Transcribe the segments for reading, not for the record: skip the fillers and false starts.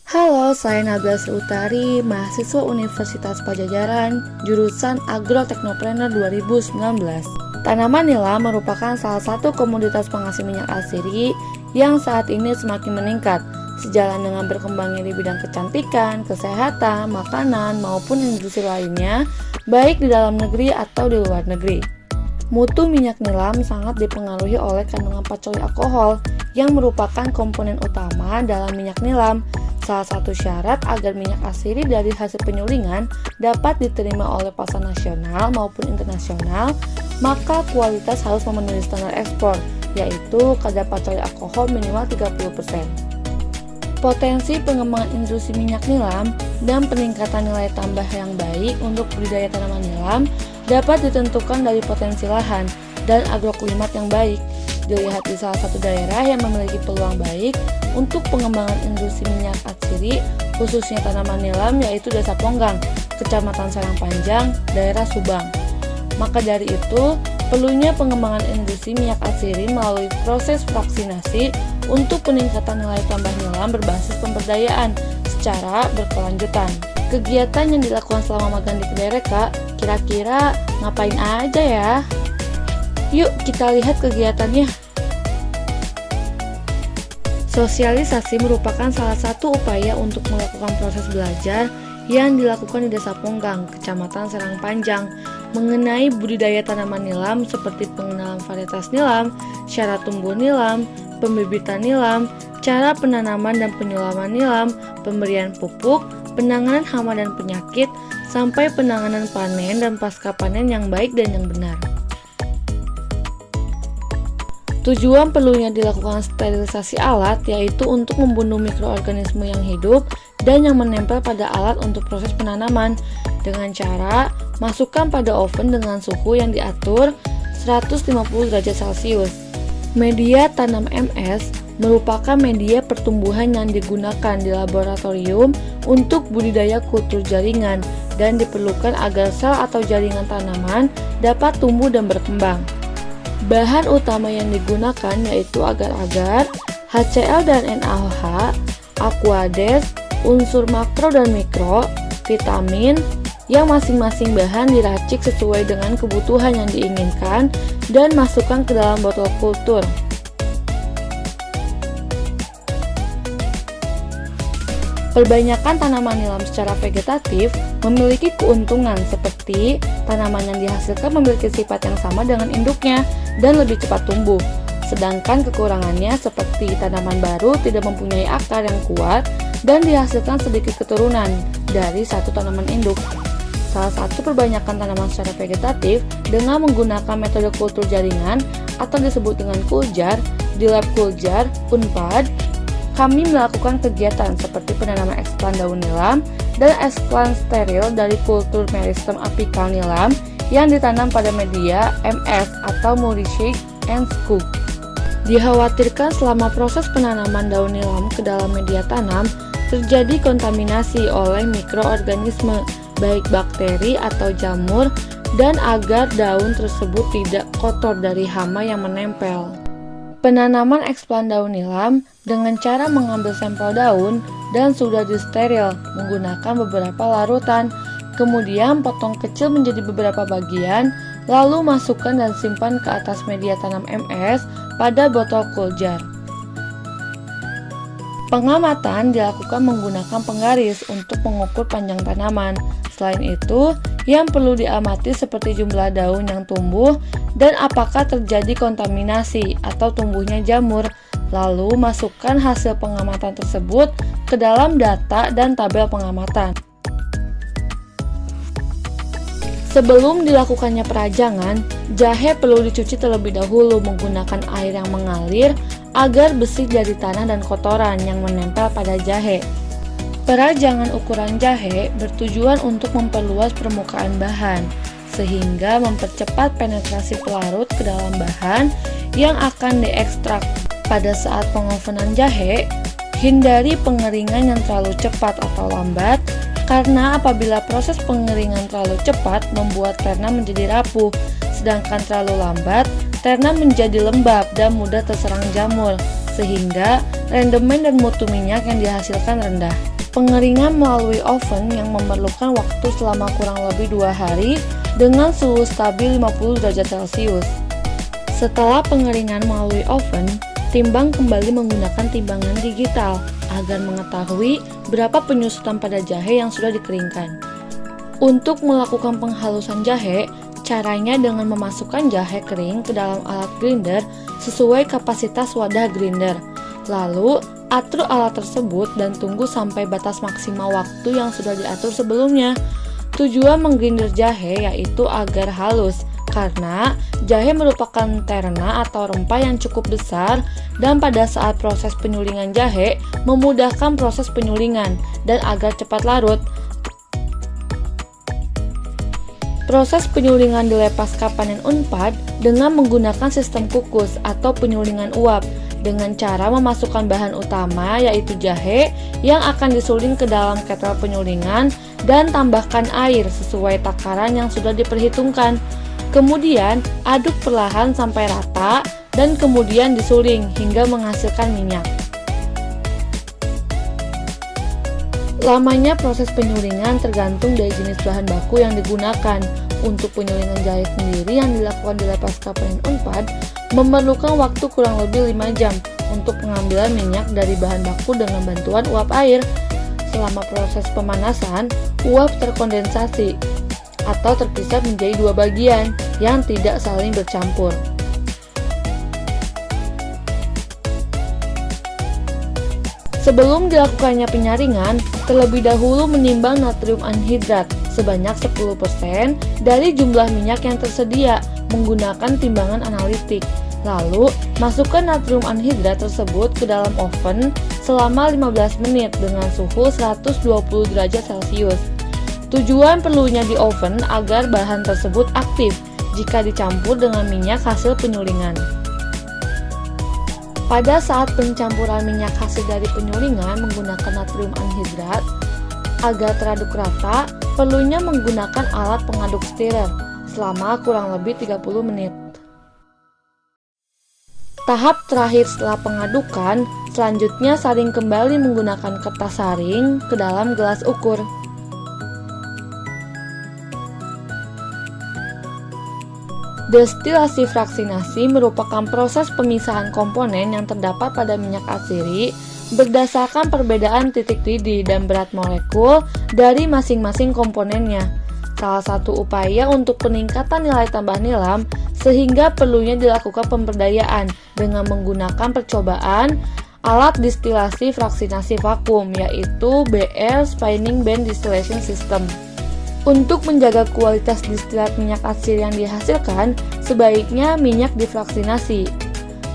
Halo, saya Nabila Utari, mahasiswa Universitas Pajajaran, jurusan Agroteknopreneur 2019. Tanaman nila merupakan salah satu komoditas penghasil minyak asiri yang saat ini semakin meningkat, sejalan dengan berkembangnya di bidang kecantikan, kesehatan, makanan, maupun industri lainnya, baik di dalam negeri atau di luar negeri. Mutu minyak nilam sangat dipengaruhi oleh kandungan pacoy alkohol yang merupakan komponen utama dalam minyak nilam. Salah satu syarat agar minyak asiri dari hasil penyulingan dapat diterima oleh pasar nasional maupun internasional, maka kualitas harus memenuhi standar ekspor, yaitu kadar pacoy alkohol minimal 30%. Potensi pengembangan industri minyak nilam dan peningkatan nilai tambah yang baik untuk budidaya tanaman nilam dapat ditentukan dari potensi lahan dan agroklimat yang baik. Dilihat di salah satu daerah yang memiliki peluang baik untuk pengembangan industri minyak asiri, khususnya tanaman nilam, yaitu Desa Ponggang, Kecamatan Sarangpanjang, daerah Subang. Maka dari itu, perlunya pengembangan industri minyak asiri melalui proses vaksinasi untuk peningkatan nilai tambah nilam berbasis pemberdayaan secara berkelanjutan. Kegiatan yang dilakukan selama magang di kedai Reka, kira-kira ngapain aja ya? Yuk kita lihat kegiatannya. Sosialisasi merupakan salah satu upaya untuk melakukan proses belajar yang dilakukan di Desa Ponggang, Kecamatan Sarangpanjang, mengenai budidaya tanaman nilam seperti pengenalan varietas nilam, syarat tumbuh nilam, pembibitan nilam, cara penanaman dan penyulaman nilam, pemberian pupuk, penanganan hama dan penyakit, sampai penanganan panen dan pasca panen yang baik dan yang benar. Tujuan perlunya dilakukan sterilisasi alat yaitu untuk membunuh mikroorganisme yang hidup dan yang menempel pada alat untuk proses penanaman dengan cara masukkan pada oven dengan suhu yang diatur 150 derajat Celcius. Media tanam MS merupakan media pertumbuhan yang digunakan di laboratorium untuk budidaya kultur jaringan dan diperlukan agar sel atau jaringan tanaman dapat tumbuh dan berkembang. Bahan utama yang digunakan yaitu agar-agar, HCl dan NaOH, Aquades, unsur makro dan mikro, vitamin, yang masing-masing bahan diracik sesuai dengan kebutuhan yang diinginkan dan masukkan ke dalam botol kultur. Perbanyakan tanaman nilam secara vegetatif memiliki keuntungan seperti tanaman yang dihasilkan memiliki sifat yang sama dengan induknya dan lebih cepat tumbuh. Sedangkan kekurangannya seperti tanaman baru tidak mempunyai akar yang kuat dan dihasilkan sedikit keturunan dari satu tanaman induk. Salah satu perbanyakan tanaman secara vegetatif dengan menggunakan metode kultur jaringan atau disebut dengan kuljar di Lab Kuljar Unpad. Kami melakukan kegiatan seperti penanaman eksplan daun nilam dan eksplan steril dari kultur Meristem apicale nilam yang ditanam pada media MS atau multi-shake and scoop. Dikhawatirkan selama proses penanaman daun nilam ke dalam media tanam terjadi kontaminasi oleh mikroorganisme, baik bakteri atau jamur, dan agar daun tersebut tidak kotor dari hama yang menempel. Penanaman eksplan daun nilam dengan cara mengambil sampel daun dan sudah disteril menggunakan beberapa larutan, kemudian potong kecil menjadi beberapa bagian, lalu masukkan dan simpan ke atas media tanam MS pada botol kuljar. Pengamatan dilakukan menggunakan penggaris untuk mengukur panjang tanaman. Selain itu, yang perlu diamati seperti jumlah daun yang tumbuh dan apakah terjadi kontaminasi atau tumbuhnya jamur. Lalu masukkan hasil pengamatan tersebut ke dalam data dan tabel pengamatan. Sebelum dilakukannya perajangan, jahe perlu dicuci terlebih dahulu menggunakan air yang mengalir agar bersih dari tanah dan kotoran yang menempel pada jahe. Perajangan ukuran jahe bertujuan untuk memperluas permukaan bahan, sehingga mempercepat penetrasi pelarut ke dalam bahan yang akan diekstrak. Pada saat pengovenan jahe, hindari pengeringan yang terlalu cepat atau lambat, karena apabila proses pengeringan terlalu cepat membuat terna menjadi rapuh, sedangkan terlalu lambat, terna menjadi lembab dan mudah terserang jamur, sehingga rendemen dan mutu minyak yang dihasilkan rendah. Pengeringan melalui oven yang memerlukan waktu selama kurang lebih 2 hari dengan suhu stabil 50 derajat Celcius. Setelah pengeringan melalui oven, timbang kembali menggunakan timbangan digital agar mengetahui berapa penyusutan pada jahe yang sudah dikeringkan. Untuk melakukan penghalusan jahe, caranya dengan memasukkan jahe kering ke dalam alat grinder sesuai kapasitas wadah grinder. Lalu, atur alat tersebut dan tunggu sampai batas maksimal waktu yang sudah diatur sebelumnya. Tujuan menggrinder jahe yaitu agar halus, karena jahe merupakan terna atau rempah yang cukup besar dan pada saat proses penyulingan jahe memudahkan proses penyulingan dan agar cepat larut. Proses penyulingan dilepas pasca panen unpad dengan menggunakan sistem kukus atau penyulingan uap dengan cara memasukkan bahan utama yaitu jahe yang akan disuling ke dalam ketel penyulingan dan tambahkan air sesuai takaran yang sudah diperhitungkan. Kemudian aduk perlahan sampai rata dan kemudian disuling hingga menghasilkan minyak. Lamanya proses penyulingan tergantung dari jenis bahan baku yang digunakan. Untuk penyulingan jahe sendiri yang dilakukan di pasca panen unpad memerlukan waktu kurang lebih 5 jam untuk pengambilan minyak dari bahan baku dengan bantuan uap air. Selama proses pemanasan, uap terkondensasi atau terpisah menjadi 2 bagian yang tidak saling bercampur. Sebelum dilakukannya penyaringan, terlebih dahulu menimbang natrium anhidrat sebanyak 10% dari jumlah minyak yang tersedia menggunakan timbangan analitik. Lalu, masukkan natrium anhidrat tersebut ke dalam oven selama 15 menit dengan suhu 120 derajat Celcius. Tujuan perlunya di oven agar bahan tersebut aktif jika dicampur dengan minyak hasil penyulingan. Pada saat pencampuran minyak hasil dari penyulingan menggunakan natrium anhidrat, agar teraduk rata, perlunya menggunakan alat pengaduk stirrer selama kurang lebih 30 menit. Tahap terakhir setelah pengadukan, selanjutnya saring kembali menggunakan kertas saring ke dalam gelas ukur. Destilasi fraksinasi merupakan proses pemisahan komponen yang terdapat pada minyak atsiri berdasarkan perbedaan titik didih dan berat molekul dari masing-masing komponennya. Salah satu upaya untuk peningkatan nilai tambah nilam sehingga perlunya dilakukan pemberdayaan dengan menggunakan percobaan alat distilasi fraksinasi vakum yaitu BR Spinning Band Distillation System. Untuk menjaga kualitas distilat minyak atsiri yang dihasilkan, sebaiknya minyak difraksinasi.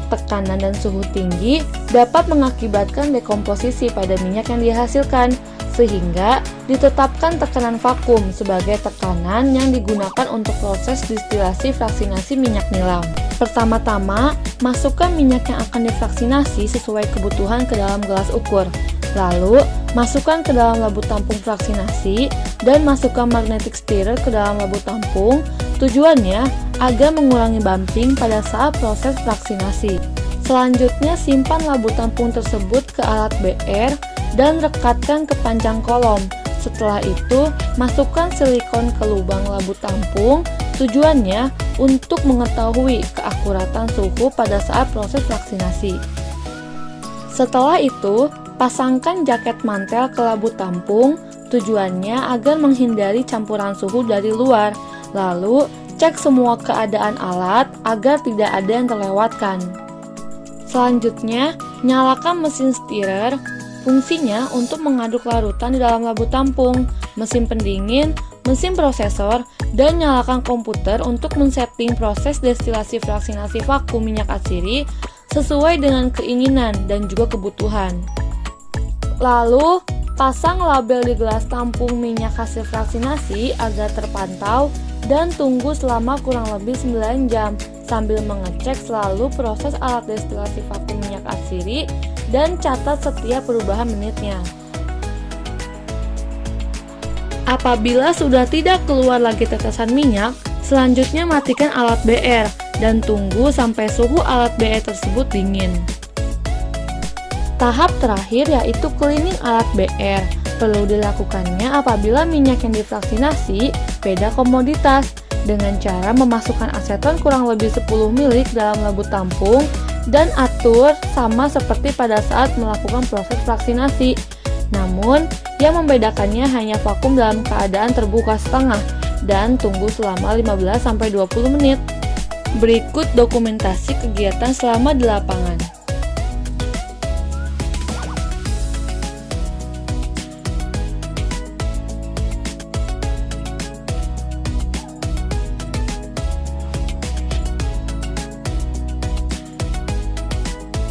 Tekanan dan suhu tinggi dapat mengakibatkan dekomposisi pada minyak yang dihasilkan, sehingga ditetapkan tekanan vakum sebagai tekanan yang digunakan untuk proses distilasi fraksinasi minyak nilam. Pertama-tama, masukkan minyak yang akan difraksinasi sesuai kebutuhan ke dalam gelas ukur. Lalu, masukkan ke dalam labu tampung fraksinasi dan masukkan magnetic stirrer ke dalam labu tampung. Tujuannya agar mengurangi bumping pada saat proses fraksinasi. Selanjutnya, simpan labu tampung tersebut ke alat BR dan rekatkan ke panjang kolom. Setelah itu, masukkan silikon ke lubang labu tampung. Tujuannya untuk mengetahui keakuratan suhu pada saat proses fraksinasi. Setelah itu, pasangkan jaket mantel ke labu tampung, tujuannya agar menghindari campuran suhu dari luar. Lalu, cek semua keadaan alat agar tidak ada yang terlewatkan. Selanjutnya, nyalakan mesin stirrer. Fungsinya untuk mengaduk larutan di dalam labu tampung, mesin pendingin, mesin prosesor, dan nyalakan komputer untuk men-setting proses destilasi fraksinasi vakum minyak atsiri sesuai dengan keinginan dan juga kebutuhan. Lalu, pasang label di gelas tampung minyak hasil fraksinasi agar terpantau dan tunggu selama kurang lebih 9 jam sambil mengecek selalu proses alat destilasi vakum minyak atsiri dan catat setiap perubahan menitnya. Apabila sudah tidak keluar lagi tetesan minyak, selanjutnya matikan alat BR dan tunggu sampai suhu alat BR tersebut dingin. Tahap terakhir yaitu cleaning alat BR. Perlu dilakukannya apabila minyak yang divaksinasi beda komoditas dengan cara memasukkan aseton kurang lebih 10 ml dalam labu tampung dan atur sama seperti pada saat melakukan proses vaksinasi. Namun, yang membedakannya hanya vakum dalam keadaan terbuka setengah dan tunggu selama 15-20 menit. Berikut dokumentasi kegiatan selama di lapangan.